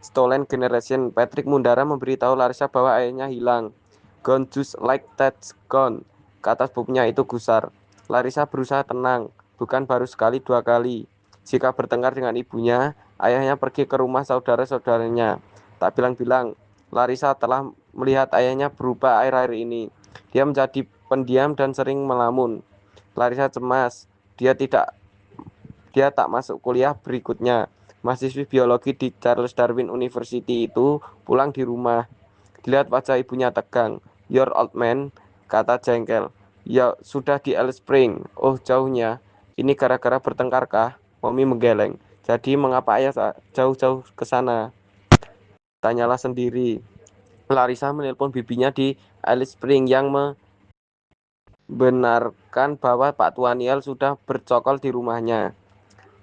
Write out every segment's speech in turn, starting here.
Stolen Generation. Patrick Mundara memberitahu Larissa bahwa ayahnya hilang. Gone just like that's gone. Kata sepupunya itu gusar. Larissa berusaha tenang, bukan baru sekali 2 kali. Jika bertengkar dengan ibunya, ayahnya pergi ke rumah saudara-saudaranya. Tak bilang-bilang, Larissa telah melihat ayahnya berubah akhir-akhir ini. Dia menjadi pendiam dan sering melamun. Larissa cemas. Dia tak masuk kuliah berikutnya. Mahasiswi biologi di Charles Darwin University itu pulang di rumah. Dilihat wajah ibunya tegang. Your old man, kata jengkel. Ya sudah di Alice Spring. Oh jauhnya. Ini gara-gara bertengkar kah? Mommy menggeleng. Jadi mengapa ayah jauh-jauh ke sana? Tanyalah sendiri. Larissa menelpon bibinya di Alice Spring yang membenarkan bahwa Pak Tuaniel sudah bercokol di rumahnya.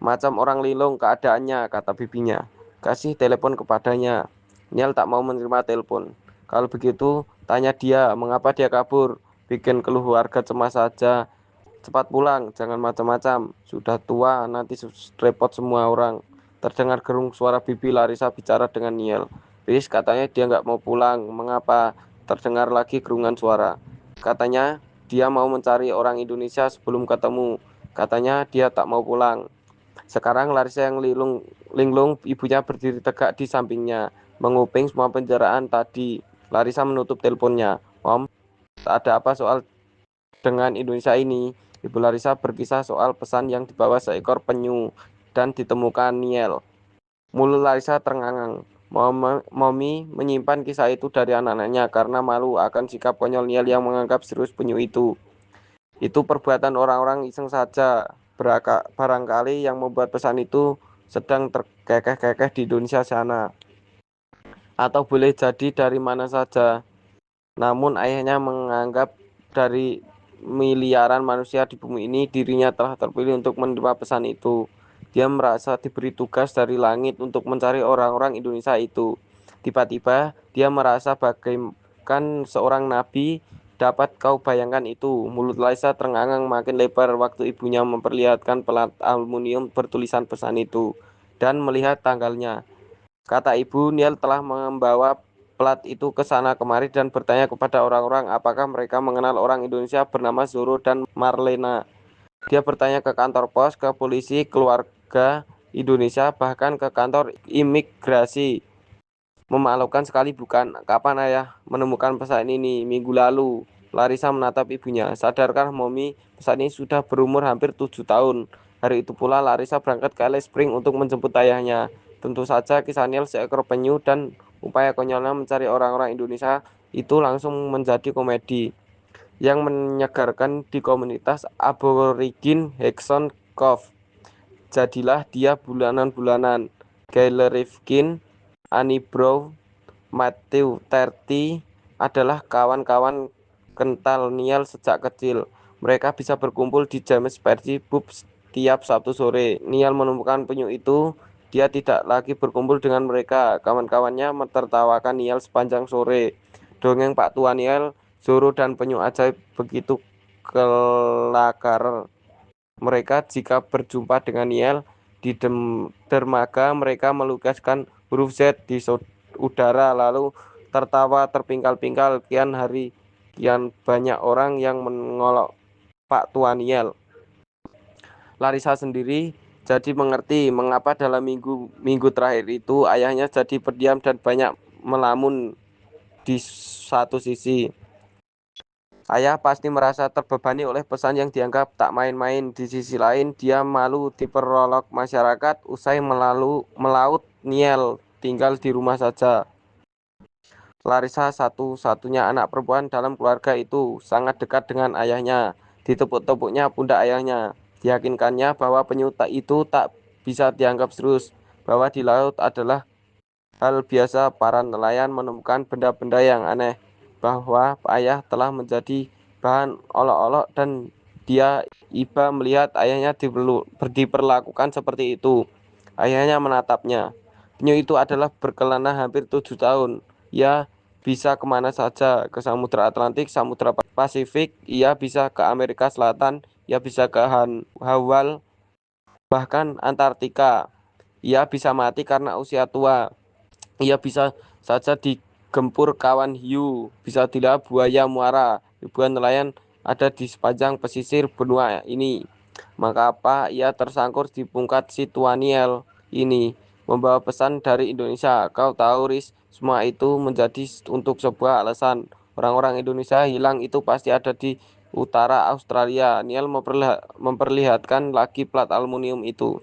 Macam orang linglung keadaannya, kata bibinya. Kasih telepon kepadanya. Niel tak mau menerima telepon. Kalau begitu, tanya dia mengapa dia kabur. Bikin keluarga cemas saja. Cepat pulang, jangan macam-macam. Sudah tua, nanti repot semua orang. Terdengar gerung suara bibi Larissa bicara dengan Niel. Riz katanya dia nggak mau pulang. Mengapa? Terdengar lagi gerungan suara. Katanya dia mau mencari orang Indonesia sebelum ketemu. Katanya dia tak mau pulang. Sekarang Larissa yang linglung, ibunya berdiri tegak di sampingnya, menguping semua pembicaraan tadi. Larissa menutup teleponnya. Mom, ada apa soal dengan Indonesia ini? Ibu Larissa berkisah soal pesan yang dibawa seekor penyu dan ditemukan Niel. Mulut Larissa terengang. Mommy menyimpan kisah itu dari anak-anaknya karena malu akan sikap konyol Niel yang menganggap serius penyu itu. Itu perbuatan orang-orang iseng saja. Barangkali yang membuat pesan itu sedang terkekeh-kekeh di Indonesia sana. Atau boleh jadi dari mana saja. Namun ayahnya menganggap dari miliaran manusia di bumi ini dirinya telah terpilih untuk menerima pesan itu. Dia merasa diberi tugas dari langit untuk mencari orang-orang Indonesia itu. Tiba-tiba dia merasa bagaikan seorang nabi. Dapat kau bayangkan itu? Mulut Laisa terengang makin lebar waktu ibunya memperlihatkan pelat aluminium bertulisan pesan itu dan melihat tanggalnya. Kata ibu, Niel telah membawa plat itu ke sana kemari dan bertanya kepada orang-orang apakah mereka mengenal orang Indonesia bernama Zoro dan Marlena. Dia bertanya ke kantor pos, ke polisi, keluarga Indonesia, bahkan ke kantor imigrasi. Memalukan sekali bukan? Kapan ayah menemukan pesan ini? Minggu lalu. Larissa menatap ibunya. Sadarkah Mommy, pesan ini sudah berumur hampir 7 tahun. Hari itu pula Larissa berangkat ke Alice Spring untuk menjemput ayahnya. Tentu saja kisah Neil seekor penyu dan upaya konyolnya mencari orang-orang Indonesia itu langsung menjadi komedi yang menyegarkan di komunitas aborigin Hexon Cove. Jadilah dia bulanan-bulanan. Gayle Rifkin, Annie Brown, Matthew Terti adalah kawan-kawan kental Niel sejak kecil. Mereka bisa berkumpul di James Percy Pub setiap Sabtu sore. Niel menemukan penyu itu. Dia tidak lagi berkumpul dengan mereka. Kawan-kawannya mentertawakan Niel sepanjang sore. Dongeng Pak Tua Niel, Zoro dan penyu ajaib begitu kelakar mereka jika berjumpa dengan Niel di dermaga. Mereka melukiskan huruf Z di udara lalu tertawa terpingkal-pingkal. Kian banyak orang yang mengolok Pak Tua Niel. Larissa sendiri jadi mengerti mengapa dalam minggu terakhir itu ayahnya jadi pendiam dan banyak melamun. Di satu sisi ayah pasti merasa terbebani oleh pesan yang dianggap tak main-main. Di sisi lain, dia malu diperolok masyarakat usai melaut Niel tinggal di rumah saja. Larissa satu-satunya anak perempuan dalam keluarga itu sangat dekat dengan ayahnya. Ditepuk-tepuknya pundak ayahnya. Diyakinkannya bahwa penyu itu tak bisa dianggap serius. Bahwa di laut adalah hal biasa para nelayan menemukan benda-benda yang aneh. Bahwa ayah telah menjadi bahan olok-olok dan dia iba melihat ayahnya diperlakukan seperti itu. Ayahnya menatapnya. Penyu itu adalah berkelana hampir 7 tahun. Ya, bisa kemana saja, ke Samudra Atlantik, Samudra Pasifik, ia bisa ke Amerika Selatan, ia bisa ke Hawaii, bahkan Antartika. Ia bisa mati karena usia tua. Ia bisa saja digempur kawan hiu, bisa dilihat buaya muara. Ribuan nelayan ada di sepanjang pesisir benua ini. Maka apa ia tersangkut di pungkat si Tuaniel ini, membawa pesan dari Indonesia. Kau tahu, Riz, semua itu menjadi untuk sebuah alasan. Orang-orang Indonesia hilang itu pasti ada di utara Australia. Niel memperlihatkan lagi plat aluminium itu.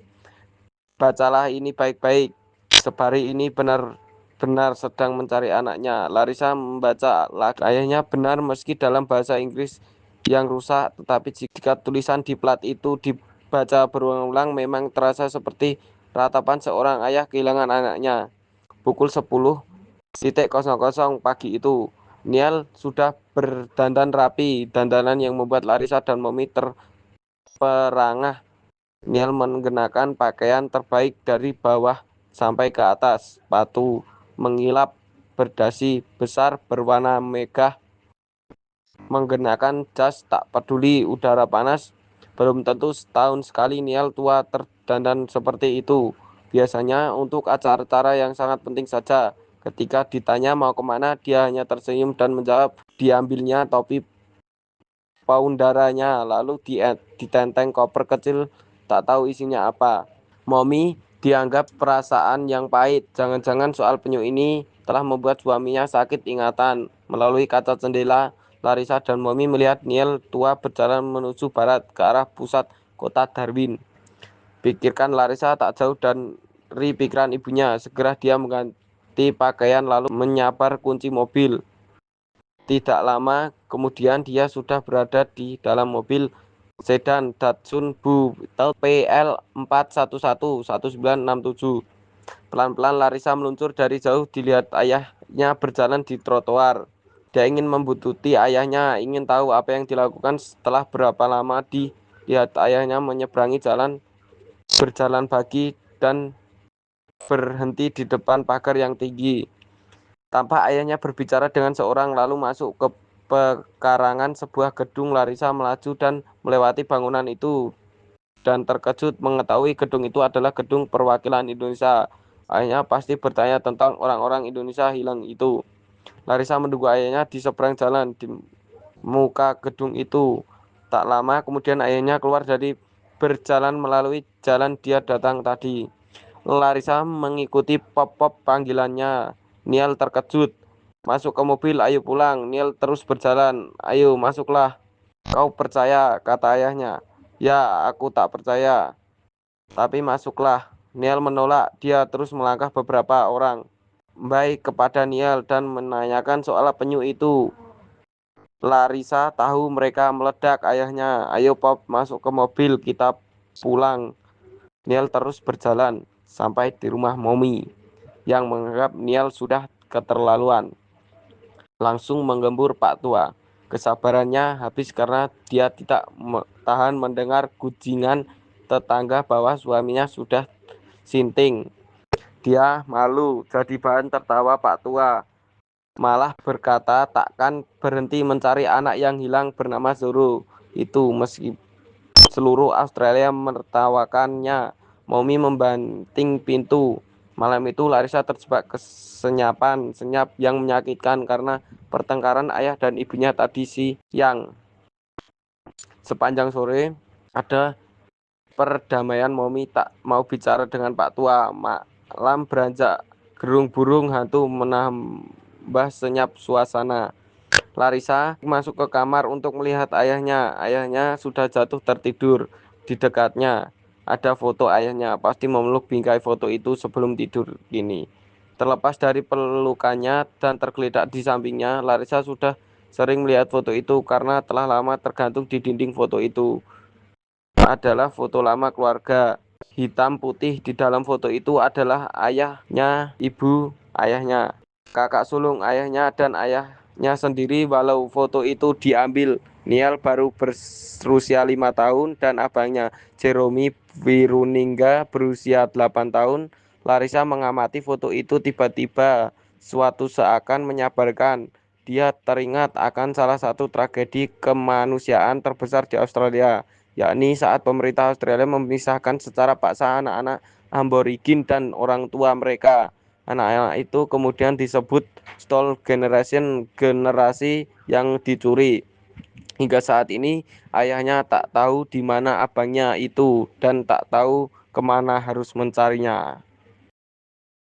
Bacalah ini baik-baik. Sebari ini benar-benar sedang mencari anaknya. Larissa membaca lagi. Ayahnya benar meski dalam bahasa Inggris yang rusak, tetapi jika tulisan di plat itu dibaca berulang-ulang memang terasa seperti ratapan seorang ayah kehilangan anaknya. Pukul 10.00 pagi itu, Niel sudah berdandan rapi, dandanan yang membuat Larissa dan Mommy terperangah. Niel mengenakan pakaian terbaik dari bawah sampai ke atas, sepatu mengilap berdasi besar berwarna megah, mengenakan jas tak peduli udara panas. Belum tentu setahun sekali Niel tua terdandan seperti itu. Biasanya untuk acara-acara yang sangat penting saja. Ketika ditanya mau kemana, dia hanya tersenyum dan menjawab. Diambilnya topi paundaranya, lalu ditenteng koper kecil, tak tahu isinya apa. Mommy dianggap perasaan yang pahit. Jangan-jangan soal penyu ini telah membuat suaminya sakit ingatan. Melalui kaca jendela, Larissa dan Mommy melihat Neil tua berjalan menuju barat ke arah pusat kota Darwin. Pikirkan Larissa tak jauh dari pikiran ibunya. Segera dia mengganti pakaian lalu menyabar kunci mobil. Tidak lama kemudian dia sudah berada di dalam mobil sedan Datsun Buick PL4111967. Pelan-pelan Larissa meluncur dari jauh, dilihat ayahnya berjalan di trotoar. Dia ingin membuntuti ayahnya, ingin tahu apa yang dilakukan. Setelah berapa lama dilihat ayahnya menyeberangi jalan, berjalan pagi dan berhenti di depan pagar yang tinggi. Tampak ayahnya berbicara dengan seorang lalu masuk ke pekarangan sebuah gedung. Larissa melaju dan melewati bangunan itu dan terkejut mengetahui gedung itu adalah gedung perwakilan Indonesia. Ayahnya pasti bertanya tentang orang-orang Indonesia hilang itu. Larissa menunggu ayahnya di seberang jalan di muka gedung itu. Tak lama kemudian ayahnya keluar dari berjalan melalui jalan dia datang tadi. Larissa mengikuti pop-pop panggilannya. Niel terkejut. Masuk ke mobil, ayo pulang. Niel terus berjalan. Ayo masuklah. Kau percaya, kata ayahnya. Ya, aku tak percaya. Tapi masuklah. Niel menolak. Dia terus melangkah beberapa orang baik kepada Niel dan menanyakan soal penyu itu. Larissa tahu mereka meledak ayahnya. Ayo Pop, masuk ke mobil, kita pulang. Niel terus berjalan sampai di rumah Mommy yang menganggap Niel sudah keterlaluan. Langsung menggembur Pak Tua. Kesabarannya habis karena dia tidak tahan mendengar gunjingan tetangga bahwa suaminya sudah sinting. Dia malu jadi bahan tertawa Pak Tua. Malah berkata takkan berhenti mencari anak yang hilang bernama Zoro itu. Meski seluruh Australia menertawakannya, Mommy membanting pintu. Malam itu Larissa terjebak senyap yang menyakitkan karena pertengkaran ayah dan ibunya tadi siang. Sepanjang sore ada perdamaian. Mommy tak mau bicara dengan Pak Tua. Malam beranjak, gerung burung hantu menambah senyap suasana. Larissa masuk ke kamar untuk melihat ayahnya. Ayahnya sudah jatuh tertidur. Di dekatnya ada foto ayahnya. Pasti memeluk bingkai foto itu sebelum tidur ini. Terlepas dari pelukannya dan tergeletak di sampingnya, Larissa sudah sering melihat foto itu karena telah lama tergantung di dinding. Foto itu adalah foto lama keluarga. Hitam putih di dalam foto itu adalah ayahnya, ibu ayahnya, kakak sulung ayahnya, dan ayahnya sendiri. Walau foto itu diambil Niel baru berusia 5 tahun dan abangnya Jeremy Wiruningga berusia 8 tahun. Larissa mengamati foto itu, tiba-tiba suatu seakan menyabarkan. Dia teringat akan salah satu tragedi kemanusiaan terbesar di Australia, yakni saat pemerintah Australia memisahkan secara paksa anak-anak aborigin dan orang tua mereka. Anak-anak itu kemudian disebut stole generation, generasi yang dicuri. Hingga saat ini ayahnya tak tahu di mana abangnya itu dan tak tahu kemana harus mencarinya.